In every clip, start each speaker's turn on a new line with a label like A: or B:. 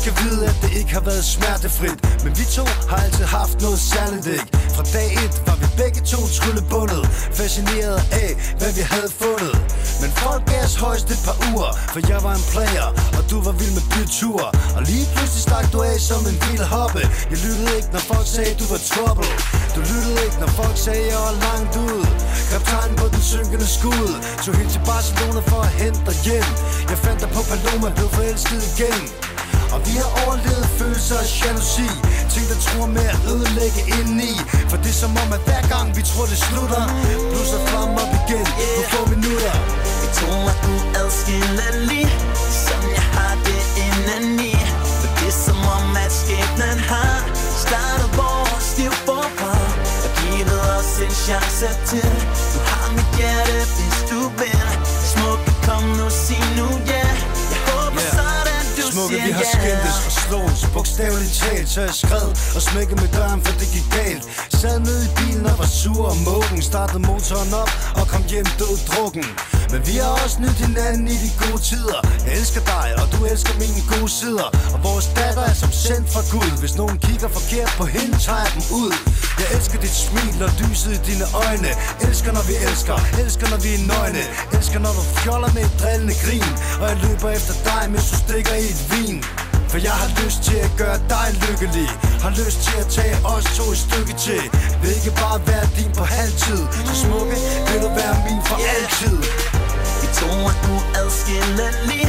A: skal vide, at det ikke har været smertefrit, men vi to har altid haft noget særligt, ikke? Fra dag 1 var vi begge to tryllebundet, fascineret af, hvad vi havde fundet. Men folk gav os højst et par uger, for jeg var en player, og du var vild med byture. Og lige pludselig stak du af som en vild hoppe. Jeg lyttede ikke, når folk sagde, du var trouble. Du lyttede ikke, når folk sagde, jeg var langt ude. Kaptajnen på den synkende skud tog helt til Barcelona for at hente dig hjem. Jeg fandt dig på Paloma, blev forelsket igen. Og vi har overlevet følelser og jalousi, ting der tror med at ødelægge indeni. For det er som om, at hver gang vi tror det slutter, blusser flammen op igen på få minutter.
B: Vi tror at du er adskillelig, som jeg har det indeni. For det er som om, at skæbnen har startet vores liv forfra og givet os en chance til. Du har mit hjerte, hvis du vil. Smukke, kom nu, sig nu ja. Jeg håber sådan du
A: Smukke,
B: siger
A: vi har
B: ja.
A: skændtes og slås, bogstaveligt talt, så jeg skred og smækkede med døren, for det gik galt. Sad nede i bilen og var sur og mogen, startede motoren op og kom hjem død drukken. Men vi har også nydt hinanden i de gode tider. Jeg elsker dig, og du elsker mine gode sider. Og vores datter er som sendt fra Gud. Hvis nogen kigger forkert på hende, tager jeg dem ud. Jeg elsker dit smil og lyset i dine øjne. Elsker når vi elsker, elsker når vi er nøgne. Elsker når du fjoller med et drillende grin. Og jeg løber efter dig, mens du stikker i et vin. For jeg har lyst til at gøre dig lykkelig. Har lyst til at tage os to et stykke til. Vil ikke bare være din på halvtid. Så Smukke, vil du være min for altid.
B: Vi tror at du er adskillelig,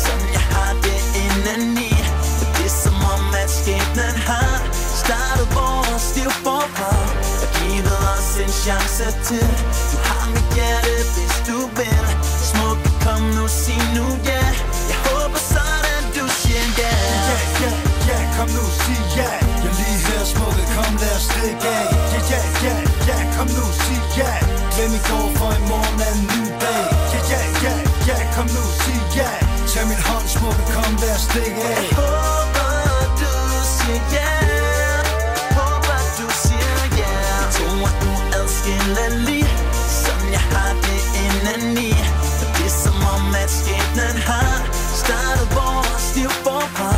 B: som jeg har det indeni. For det er som om at skæbnen har startet vores liv forfra og givet os en chance til. Du har mit hjerte, hvis du vil. Smukke, kom nu, sig nu ja. Jeg håber sådan du siger ja.
A: Ja, kom nu, sig ja. Jeg lige her, Smukke, kom lad os stikke af. Ja, kom nu, sig ja. Glem i går, for i morgen er en ny dag. Ja, kom nu, sig ja. Tag min hånd, Smukke, kom lad os stikke af.
B: Jeg håber du siger ja. Håber du siger ja. Jeg tror at du er adskillelig, som jeg har det indeni. For det er som om at skæbnen har startet vores liv forfra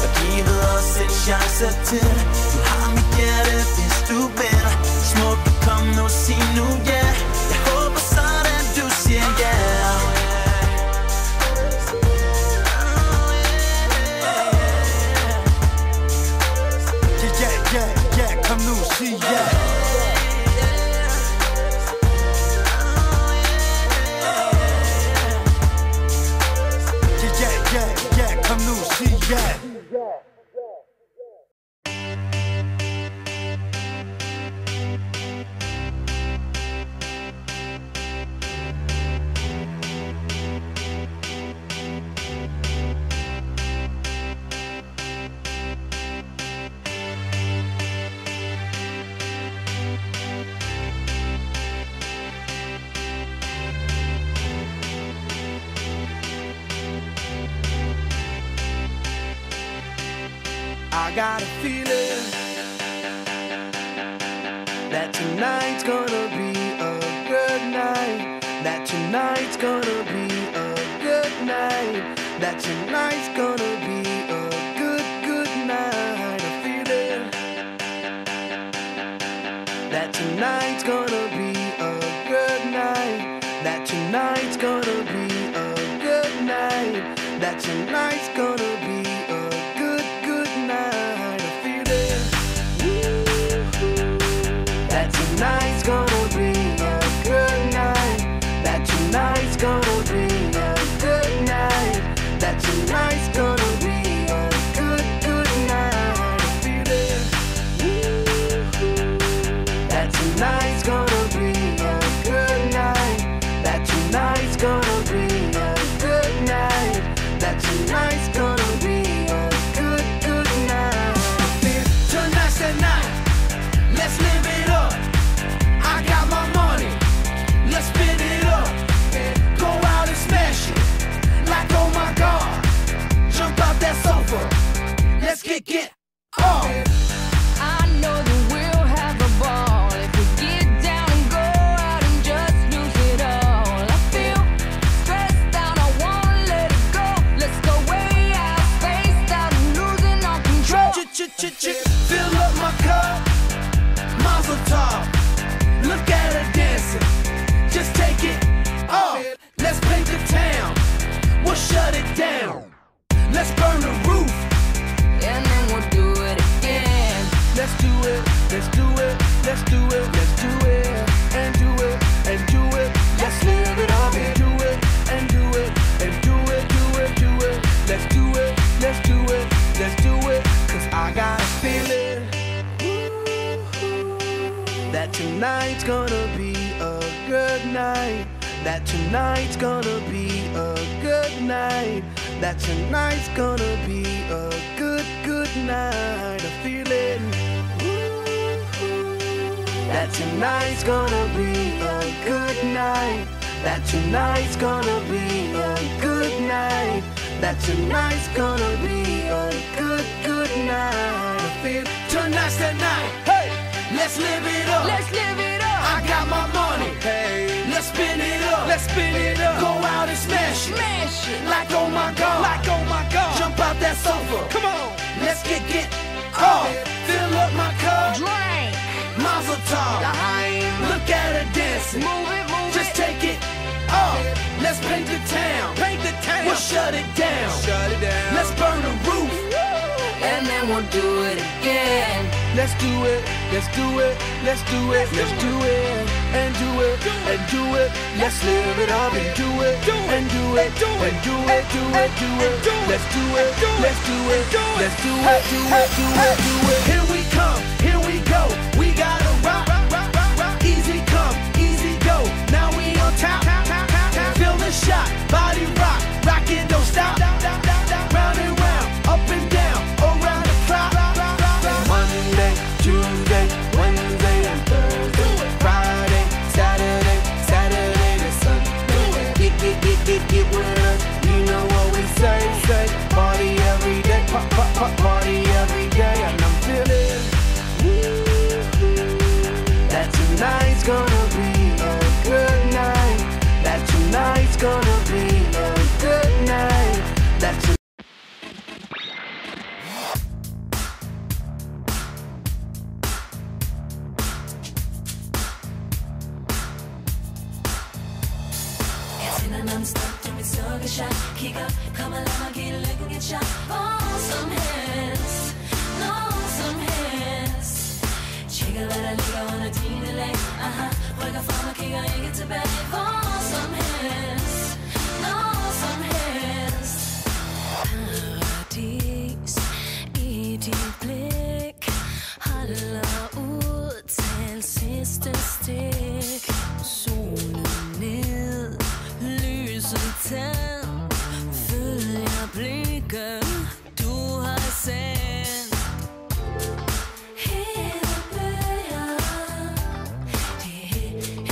B: og givet os en chance til. Du har mit hjerte, hvis du vil. Smukke, kom nu, sig nu ja. Jeg håber sådan du siger ja.
A: Ja, kom nu, sig ja. Ja, kom nu, sig ja.
C: I got a feeling that tonight's gonna be a good night. That tonight's gonna be a good night. That tonight's gonna be a good night. A feeling that tonight's gonna be a good night. That tonight's gonna be a good night. That tonight's gonna be a good night. A feeling that tonight's gonna be a good night. That tonight's gonna be a good night. That tonight's gonna be a good night. A feeling that tonight's gonna be a good night. That tonight's gonna be a good night. That tonight's gonna be a good night.
D: Tonight's the night, let's live it up. I got my money, let's spin it up. Go out and smash it, like oh my god. Jump out that sofa, let's kick it off.
E: I know that we'll have a ball if we get down and go out and just lose it all. I feel stressed out, I wanna let it go. Let's go way out, spaced out and lose
D: Fill up my cup, Mazel tov. Look at her dancing, just take it off. Let's paint the town, we'll shut it down. Let's burn the roof,
E: and then we'll do it again.
D: let's do it, let's do it, let's do it, let's do it, and do it, and do it. Let's live it up and do it, and do it, and do it, do it, do it. Let's do it, let's do it, let's do it. Cause I got a feeling that tonight's gonna be a good night. That tonight's gonna be a good night. That tonight's gonna be a good, good night. A feeling that tonight's gonna be a good night. That tonight's gonna be a good night. That tonight's gonna be a good, good night. I feel tonight's the night. Hey, let's live it up.
E: Let's live it up.
D: I got my money. Hey, let's spin it up. Let's spin it up. Go out and smash it.
E: Smash it.
D: Like oh my god. Like oh my god. Jump out that sofa. Come on. Let's get off. Fill up my cup.
E: Drink.
D: Mazel tov. Look at her dancing.
E: Move it, move
D: Just
E: it.
D: take it off. Let's paint the town. Paint the town. We'll shut it down. Shut it down. Let's burn the roof.
E: And then we'll do it again.
D: Let's do it. Let's do it. Let's do it. Let's do it. And do it. And do it. Let's live it up and do it. And do it. And do it. Do it. Do it. Let's do it. Let's do it. Let's do it. Do it. Do it. Do it. Here we come. Here we go. We gotta rock. Easy come. Easy go. Now we on top. Feel the shot. Body rock. Rock it. Don't stop. Round and round. Up and down. Around the clock. Monday, Tuesday, Wednesday, and Thursday. Friday, Saturday, Saturday to Sunday. Get with us. You know what we say. Party every day. Party every day. And I'm feeling that tonight's gonna be a good night. That tonight's gonna be a good night. That
F: non-stop, don't be so good shot. Kick up, come and let my kid look and get shot. Oh, some hands, no, some hands. Chica, let a liga on a team delay. Juega fama que ya llegue to bed. Oh, some hands, no, some hands. Paradies, i dit blik. Holder ud til sidste stik. Solen ned. Lyset tændt, følger blikken, du har sendt. Hele bøger, det helt.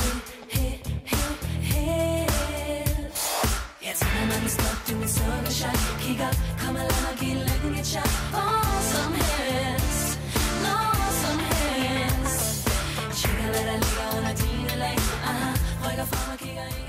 F: Jeg tænker non-stop, du min sukkershot. Kig op, kom og lad mig give lykken et shot. Hvor som helst, når som helst. Tjekker hvad der ligger under dine lag. Rykker frem og kigger ikke.